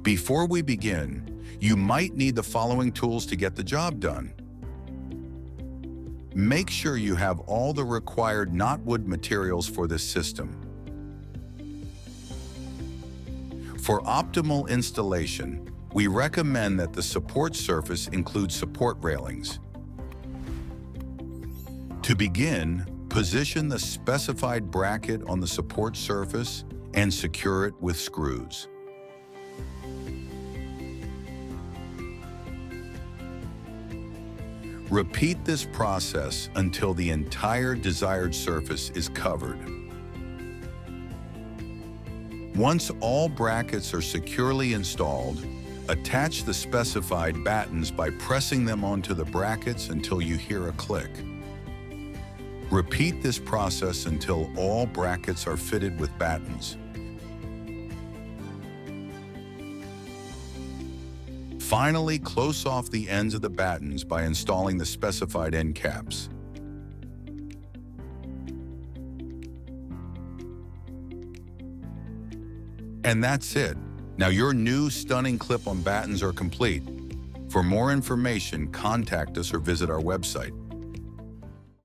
Before we begin, you might need the following tools to get the job done. Make sure you have all the required knotwood materials for this system. For optimal installation, we recommend that the support surface include support railings. To begin, position the specified bracket on the support surface and secure it with screws. Repeat this process until the entire desired surface is covered. Once all brackets are securely installed, attach the specified battens by pressing them onto the brackets until you hear a click. Repeat this process until all brackets are fitted with battens. Finally, close off the ends of the battens by installing the specified end caps. And that's it. Now your new stunning clip-on battens are complete. For more information, contact us or visit our website.